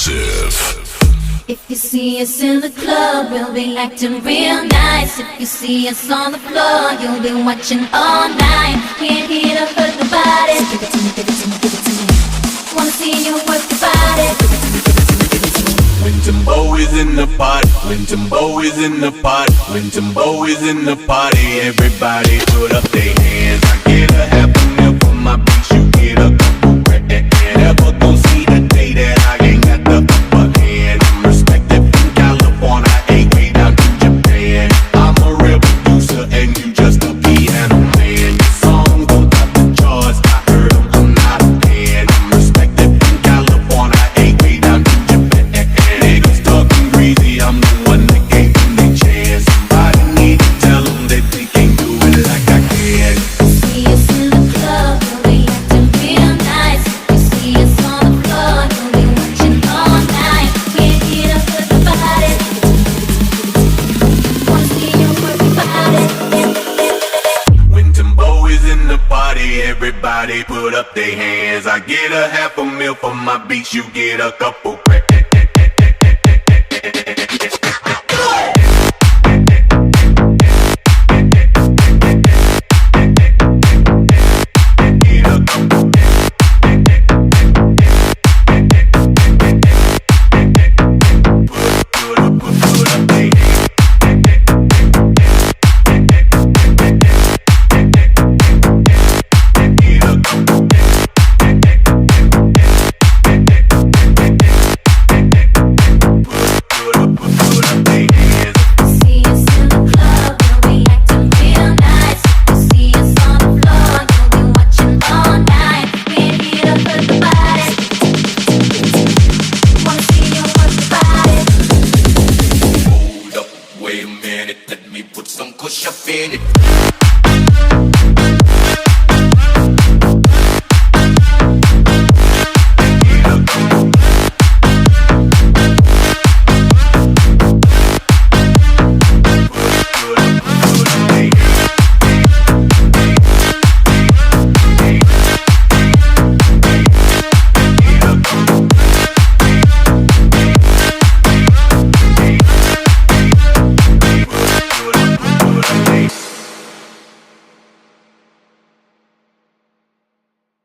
exclusive. If you see us in the club, we'll be acting real nice. If you see us on the floor, you'll be watching all night. We ain't here to hurt nobody. So give it to me, give it to me, give it to me. Wanna see you work your body. Give it to me, give it to me, give it to me. When Timbo is in the party, when Timbo is in the party, when Timbo is in the party, everybody put up their hands. I get a half a meal for my beats, you get a couple grand. Never gon' see the day that I ain't got the upper hand. I'm respected from California, ain't way down to Japan. I'm a real producer and you just a piano man. Your songs don't top the charts, I heard them, I'm not a fan. I'm respected from California, ain't way down to Japan. Niggas talking greasy, I'm the one that gave them their chance. Somebody need to tell them that they can't do it like I can. See us in the club, we'll be acting real nice. You see us on the floor, you'll be watching all night. We ain't here to hurt nobody. Wanna see you work your body. When Timbo is in the party, everybody put up their hands. I get a half a meal for my beats, you get a couple grand. See us in the club, we'll be acting real nice. You see us on the floor, you'll be watching all night. We ain't here to hurt nobody. Wanna see you work your body. Hold up, wait a minute, let me put some push up in it.